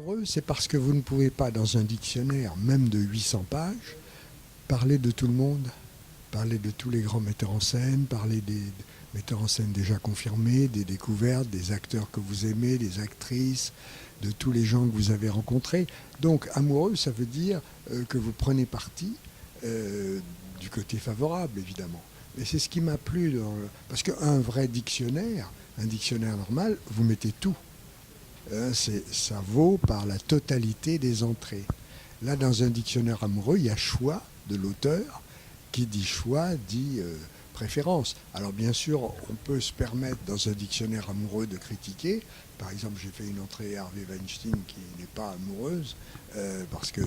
amoureux, c'est parce que vous ne pouvez pas, dans un dictionnaire, même de 800 pages, parler de tout le monde, parler de tous les grands metteurs en scène, parler des metteurs en scène déjà confirmés, des découvertes, des acteurs que vous aimez, des actrices, de tous les gens que vous avez rencontrés. Donc, amoureux, ça veut dire que vous prenez parti du côté favorable, évidemment. Et c'est ce qui m'a plu, parce qu'un vrai dictionnaire, un dictionnaire normal, vous mettez tout. Ça vaut par la totalité des entrées. Là, dans un dictionnaire amoureux, il y a choix de l'auteur. Qui dit choix dit préférence. Alors bien sûr, on peut se permettre dans un dictionnaire amoureux de critiquer. Par exemple, j'ai fait une entrée Harvey Weinstein qui n'est pas amoureuse parce que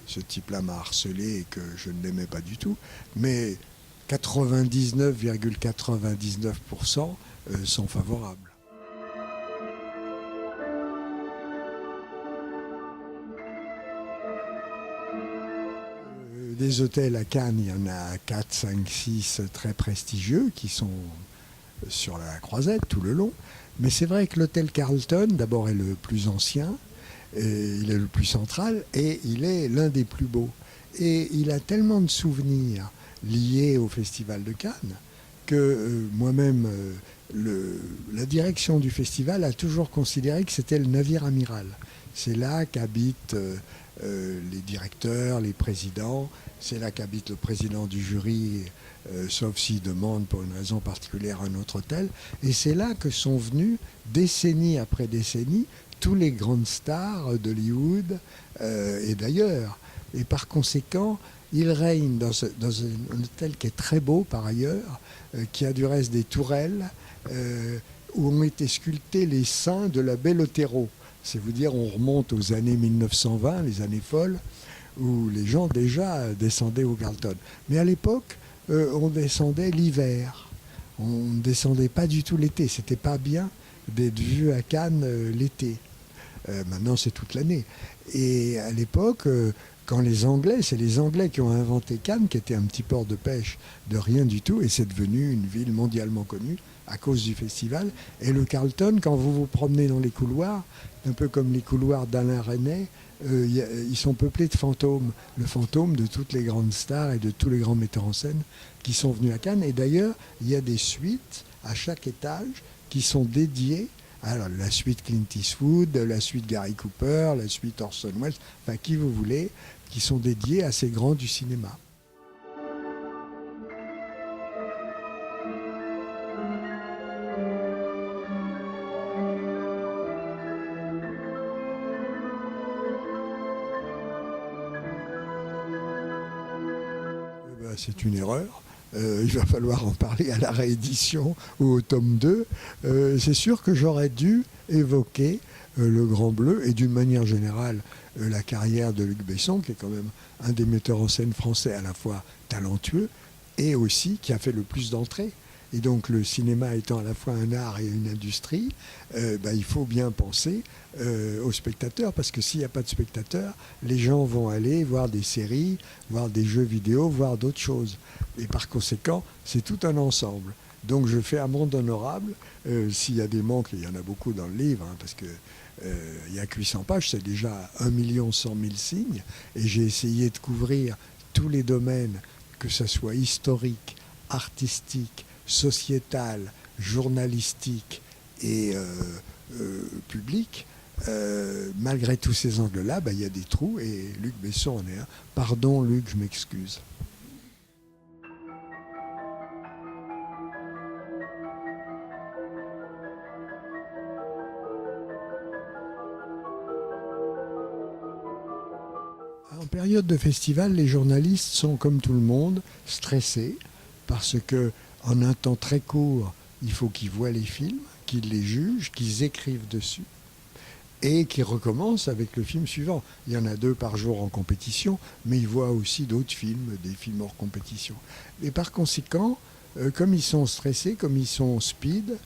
ce type-là m'a harcelé et que je ne l'aimais pas du tout. Mais 99,99% sont favorables. Des hôtels à Cannes, il y en a 4, 5, 6 très prestigieux qui sont sur la croisette tout le long. Mais c'est vrai que l'hôtel Carlton, d'abord, est le plus ancien, il est le plus central et il est l'un des plus beaux. Et il a tellement de souvenirs liés au Festival de Cannes que moi-même, la direction du festival a toujours considéré que c'était le navire amiral. C'est là qu'habitent les directeurs, les présidents. C'est là qu'habite le président du jury, sauf s'il demande pour une raison particulière un autre hôtel. Et c'est là que sont venus, décennie après décennie, tous les grandes stars d'Hollywood et d'ailleurs. Et par conséquent, il règne dans un hôtel qui est très beau par ailleurs, qui a du reste des tourelles, où ont été sculptés les seins de la belle Otero. C'est vous dire, on remonte aux années 1920, les années folles, où les gens déjà descendaient au Carlton. Mais à l'époque, on descendait l'hiver. On ne descendait pas du tout l'été. C'était pas bien d'être vu à Cannes l'été. Maintenant, c'est toute l'année. Et à l'époque, quand c'est les Anglais qui ont inventé Cannes, qui était un petit port de pêche de rien du tout, et c'est devenu une ville mondialement connue à cause du festival. Et le Carlton, quand vous vous promenez dans les couloirs, un peu comme les couloirs d'Alain Resnais, ils sont peuplés de fantômes. Le fantôme de toutes les grandes stars et de tous les grands metteurs en scène qui sont venus à Cannes. Et d'ailleurs, il y a des suites à chaque étage qui sont dédiées. Alors, la suite Clint Eastwood, la suite Gary Cooper, la suite Orson Welles, enfin qui vous voulez, qui sont dédiées à ces grands du cinéma. C'est une erreur. Il va falloir en parler à la réédition ou au tome 2. C'est sûr que j'aurais dû évoquer Le Grand Bleu et d'une manière générale la carrière de Luc Besson, qui est quand même un des metteurs en scène français à la fois talentueux et aussi qui a fait le plus d'entrées. Et donc le cinéma étant à la fois un art et une industrie, il faut bien penser aux spectateurs, parce que s'il n'y a pas de spectateurs, les gens vont aller voir des séries, voir des jeux vidéo, voir d'autres choses. Et par conséquent, c'est tout un ensemble. Donc je fais amende honorable, s'il y a des manques, et il y en a beaucoup dans le livre, parce que il n'y a que 800 pages, c'est déjà 1 100 000 signes, et j'ai essayé de couvrir tous les domaines, que ce soit historique, artistique, sociétal, journalistique et public. Malgré tous ces angles-là, il y a des trous, et Luc Besson en est un. Pardon Luc, je m'excuse. En période de festival, les journalistes sont, comme tout le monde, stressés parce que en un temps très court, il faut qu'ils voient les films, qu'ils les jugent, qu'ils écrivent dessus et qu'ils recommencent avec le film suivant. Il y en a 2 par jour en compétition, mais ils voient aussi d'autres films, des films hors compétition. Et par conséquent, comme ils sont stressés, comme ils sont speed,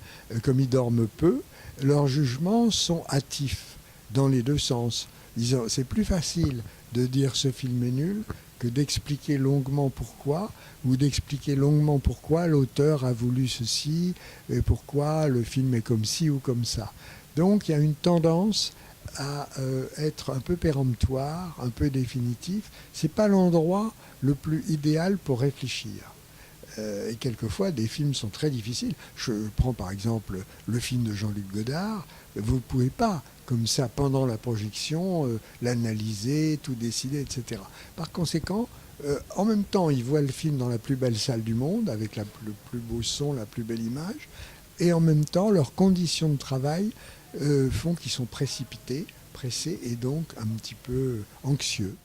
comme ils dorment peu, leurs jugements sont hâtifs dans les 2 sens. C'est plus facile de dire ce film est nul que d'expliquer longuement pourquoi, ou d'expliquer longuement pourquoi l'auteur a voulu ceci, et pourquoi le film est comme ci ou comme ça. Donc il y a une tendance à être un peu péremptoire, un peu définitif. C'est pas l'endroit le plus idéal pour réfléchir. Et quelquefois, des films sont très difficiles. Je prends par exemple le film de Jean-Luc Godard. Vous ne pouvez pas, comme ça, pendant la projection, l'analyser, tout décider, etc. Par conséquent, en même temps, ils voient le film dans la plus belle salle du monde, avec le plus beau son, la plus belle image, et en même temps, leurs conditions de travail font qu'ils sont précipités, pressés, et donc un petit peu anxieux.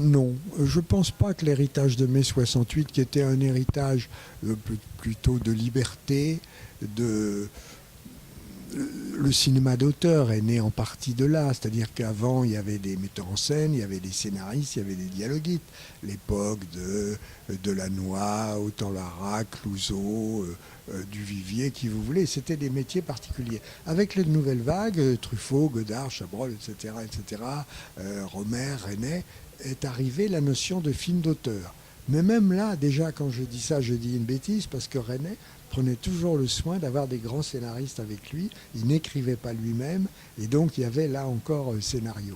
Non, je ne pense pas que l'héritage de mai 68, qui était un héritage plutôt de liberté, de, le cinéma d'auteur est né en partie de là, c'est-à-dire qu'avant il y avait des metteurs en scène, il y avait des scénaristes, il y avait des dialoguistes. L'époque de Delannoy, Autant-Lara, Clouzot, Duvivier, qui vous voulez, c'était des métiers particuliers. Avec les nouvelles vagues, Truffaut, Godard, Chabrol, etc., Romer, Resnais, est arrivée la notion de film d'auteur. Mais même là, déjà, quand je dis ça, je dis une bêtise, parce que Resnais prenait toujours le soin d'avoir des grands scénaristes avec lui. Il n'écrivait pas lui-même, et donc il y avait là encore scénario.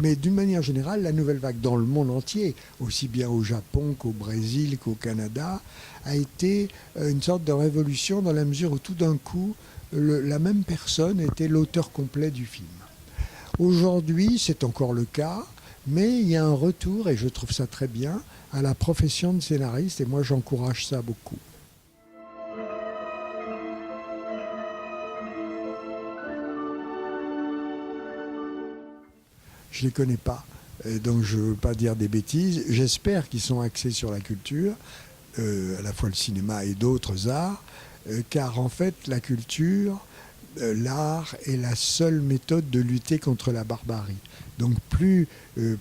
Mais d'une manière générale, la nouvelle vague dans le monde entier, aussi bien au Japon qu'au Brésil qu'au Canada, a été une sorte de révolution dans la mesure où tout d'un coup, la même personne était l'auteur complet du film. Aujourd'hui, c'est encore le cas, mais il y a un retour, et je trouve ça très bien, à la profession de scénariste, et moi j'encourage ça beaucoup. Je ne les connais pas, donc je ne veux pas dire des bêtises. J'espère qu'ils sont axés sur la culture, à la fois le cinéma et d'autres arts, car en fait la culture, l'art est la seule méthode de lutter contre la barbarie. Donc plus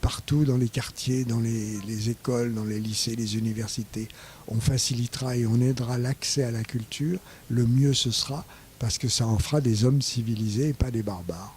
partout dans les quartiers, dans les écoles, dans les lycées, les universités, on facilitera et on aidera l'accès à la culture, le mieux ce sera, parce que ça en fera des hommes civilisés et pas des barbares.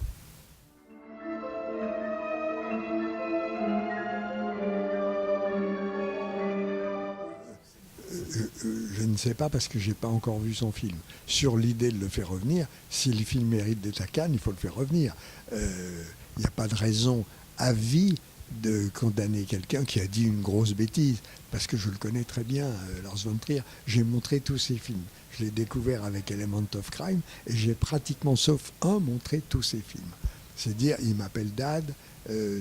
Je ne sais pas parce que je n'ai pas encore vu son film. Sur l'idée de le faire revenir, si le film mérite d'être à Cannes, il faut le faire revenir. Il n'y a pas de raison à vie de condamner quelqu'un qui a dit une grosse bêtise, parce que je le connais très bien, Lars von Trier. J'ai montré tous ses films. Je l'ai découvert avec Element of Crime, et j'ai pratiquement, sauf un, montré tous ses films. C'est dire, il m'appelle Dad,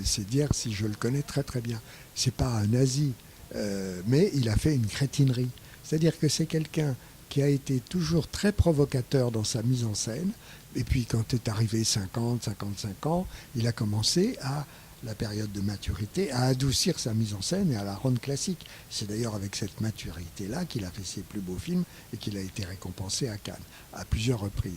c'est dire si je le connais très très bien. C'est pas un nazi, mais il a fait une crétinerie. C'est-à-dire que c'est quelqu'un qui a été toujours très provocateur dans sa mise en scène, et puis quand est arrivé 50, 55 ans, il a commencé à la période de maturité, à adoucir sa mise en scène et à la rendre classique. C'est d'ailleurs avec cette maturité-là qu'il a fait ses plus beaux films et qu'il a été récompensé à Cannes, à plusieurs reprises.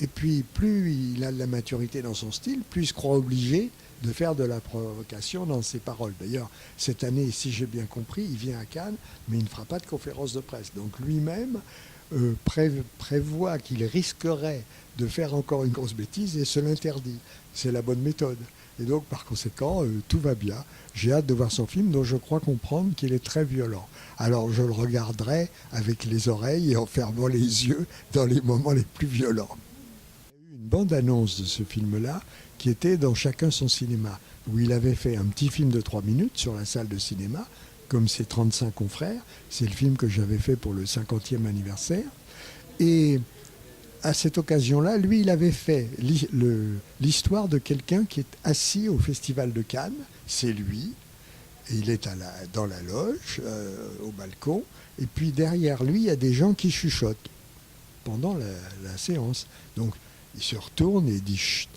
Et puis, plus il a de la maturité dans son style, plus il se croit obligé de faire de la provocation dans ses paroles. D'ailleurs, cette année, si j'ai bien compris, il vient à Cannes, mais il ne fera pas de conférence de presse. Donc lui-même prévoit qu'il risquerait de faire encore une grosse bêtise et se l'interdit. C'est la bonne méthode. Et donc, par conséquent, tout va bien. J'ai hâte de voir son film, dont je crois comprendre qu'il est très violent. Alors, je le regarderai avec les oreilles et en fermant les yeux dans les moments les plus violents. Il y a eu une bande-annonce de ce film-là qui était dans Chacun son cinéma, où il avait fait un petit film de 3 minutes sur la salle de cinéma, comme ses 35 confrères. C'est le film que j'avais fait pour le 50e anniversaire. Et à cette occasion-là, lui, il avait fait l'histoire de quelqu'un qui est assis au Festival de Cannes. C'est lui. Et il est dans la loge, au balcon. Et puis derrière lui, il y a des gens qui chuchotent pendant la séance. Donc, il se retourne et il dit chut.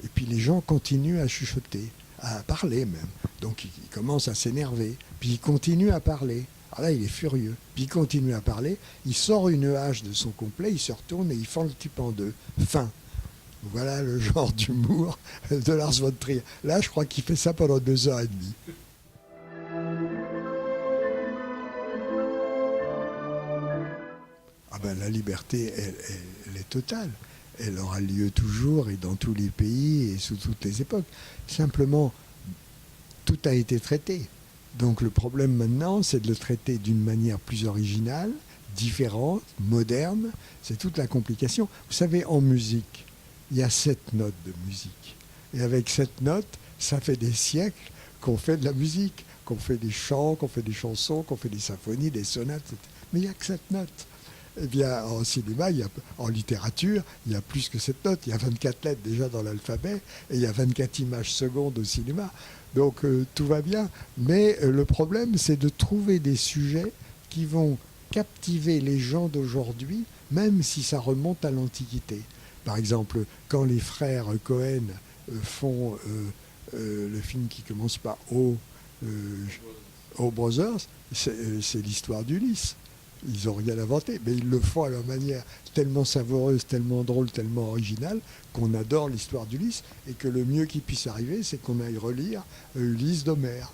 Et puis les gens continuent à chuchoter, à parler même. Donc il commence à s'énerver. Puis il continue à parler. Alors là, il est furieux. Puis il continue à parler. Il sort une hache de son complet, il se retourne et il fend le type en deux. Fin. Voilà le genre d'humour de Lars von Trier. Là, je crois qu'il fait ça pendant 2 heures et demie. Ah ben, la liberté, elle est totale. Elle aura lieu toujours et dans tous les pays et sous toutes les époques. Simplement, tout a été traité. Donc le problème maintenant, c'est de le traiter d'une manière plus originale, différente, moderne. C'est toute la complication. Vous savez, en musique, il y a 7 notes de musique. Et avec 7 notes, ça fait des siècles qu'on fait de la musique, qu'on fait des chants, qu'on fait des chansons, qu'on fait des symphonies, des sonates, etc. Mais il n'y a que 7 notes. Eh bien, en cinéma, en littérature, il y a plus que 7 notes. Il y a 24 lettres déjà dans l'alphabet et il y a 24 images secondes au cinéma. Donc tout va bien. Mais le problème, c'est de trouver des sujets qui vont captiver les gens d'aujourd'hui, même si ça remonte à l'Antiquité. Par exemple, quand les frères Cohen font le film qui commence par O Brothers, c'est l'histoire d'Ulysse. Ils n'ont rien inventé, mais ils le font à leur manière tellement savoureuse, tellement drôle, tellement originale, qu'on adore l'histoire d'Ulysse, et que le mieux qui puisse arriver, c'est qu'on aille relire Ulysse d'Homère.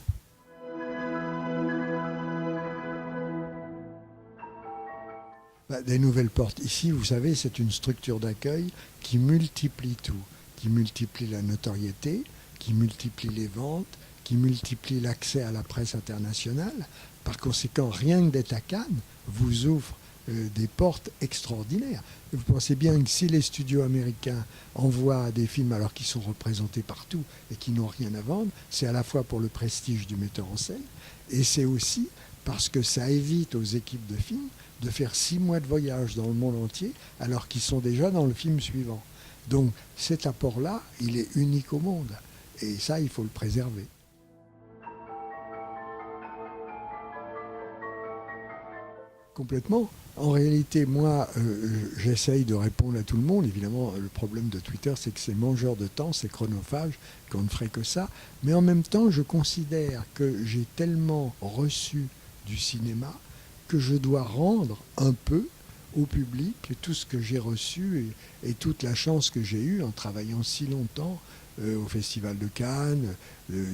Des nouvelles portes. Ici, vous savez, c'est une structure d'accueil qui multiplie tout, qui multiplie la notoriété, qui multiplie les ventes, qui multiplie l'accès à la presse internationale. Par conséquent, rien que d'être à Cannes vous ouvre des portes extraordinaires. Vous pensez bien que si les studios américains envoient des films alors qu'ils sont représentés partout et qui n'ont rien à vendre, c'est à la fois pour le prestige du metteur en scène et c'est aussi parce que ça évite aux équipes de films de faire 6 mois de voyage dans le monde entier alors qu'ils sont déjà dans le film suivant. Donc cet apport-là, il est unique au monde. Et ça, il faut le préserver. Complètement. En réalité, moi, j'essaye de répondre à tout le monde. Évidemment, le problème de Twitter, c'est que c'est mangeur de temps, c'est chronophage, qu'on ne ferait que ça. Mais en même temps, je considère que j'ai tellement reçu du cinéma que je dois rendre un peu au public tout ce que j'ai reçu et toute la chance que j'ai eue en travaillant si longtemps au Festival de Cannes,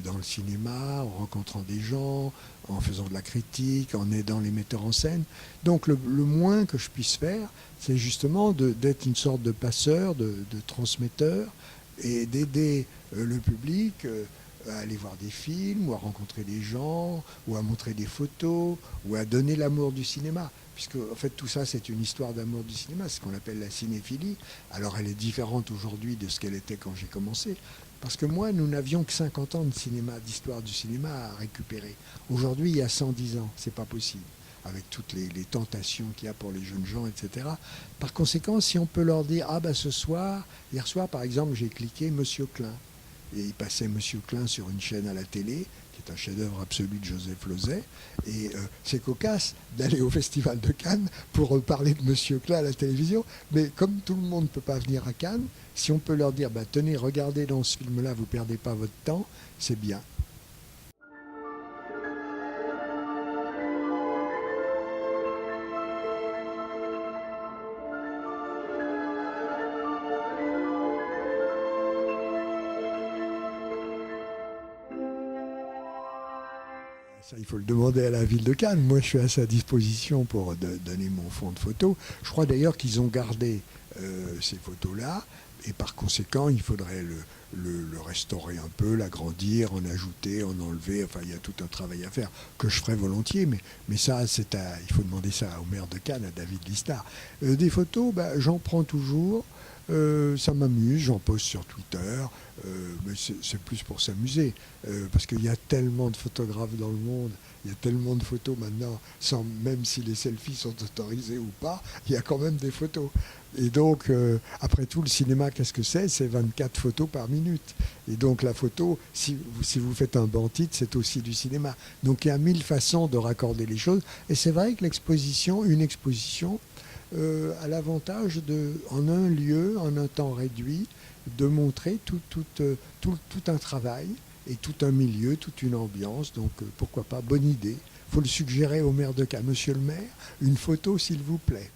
dans le cinéma, en rencontrant des gens, en faisant de la critique, en aidant les metteurs en scène. Donc le moins que je puisse faire, c'est justement d'être une sorte de passeur, de transmetteur, et d'aider le public à aller voir des films, ou à rencontrer des gens, ou à montrer des photos, ou à donner l'amour du cinéma. Puisque, en fait, tout ça, c'est une histoire d'amour du cinéma, c'est ce qu'on appelle la cinéphilie. Alors, elle est différente aujourd'hui de ce qu'elle était quand j'ai commencé. Parce que moi, nous n'avions que 50 ans de cinéma, d'histoire du cinéma à récupérer. Aujourd'hui, il y a 110 ans, c'est pas possible, avec toutes les tentations qu'il y a pour les jeunes gens, etc. Par conséquent, si on peut leur dire, ah ben ce soir, hier soir, par exemple, j'ai cliqué Monsieur Klein. Et il passait Monsieur Klein sur une chaîne à la télé, qui est un chef-d'œuvre absolu de Joseph Losey. Et c'est cocasse d'aller au Festival de Cannes pour parler de Monsieur Klein à la télévision. Mais comme tout le monde ne peut pas venir à Cannes, si on peut leur dire, bah, tenez, regardez dans ce film-là, vous ne perdez pas votre temps, c'est bien. Ça, il faut le demander à la ville de Cannes. Moi, je suis à sa disposition pour donner mon fond de photos. Je crois d'ailleurs qu'ils ont gardé ces photos-là. Et par conséquent, il faudrait le restaurer un peu, l'agrandir, en ajouter, en enlever. Enfin, il y a tout un travail à faire que je ferai volontiers. Mais ça, il faut demander ça au maire de Cannes, à David Listard. Des photos, bah, j'en prends toujours. Ça m'amuse, j'en poste sur Twitter, mais c'est plus pour s'amuser, parce qu'il y a tellement de photographes dans le monde, il y a tellement de photos maintenant, même si les selfies sont autorisés ou pas, il y a quand même des photos. Et donc, après tout, le cinéma, qu'est-ce que c'est? C'est 24 photos par minute. Et donc la photo, si vous faites un bon titre, c'est aussi du cinéma. Donc il y a 1000 façons de raccorder les choses. Et c'est vrai que une exposition, a l'avantage en un lieu, en un temps réduit, de montrer tout un travail et tout un milieu, toute une ambiance. Donc pourquoi pas, bonne idée. Il faut le suggérer au maire de Cannes. Monsieur le maire, une photo s'il vous plaît.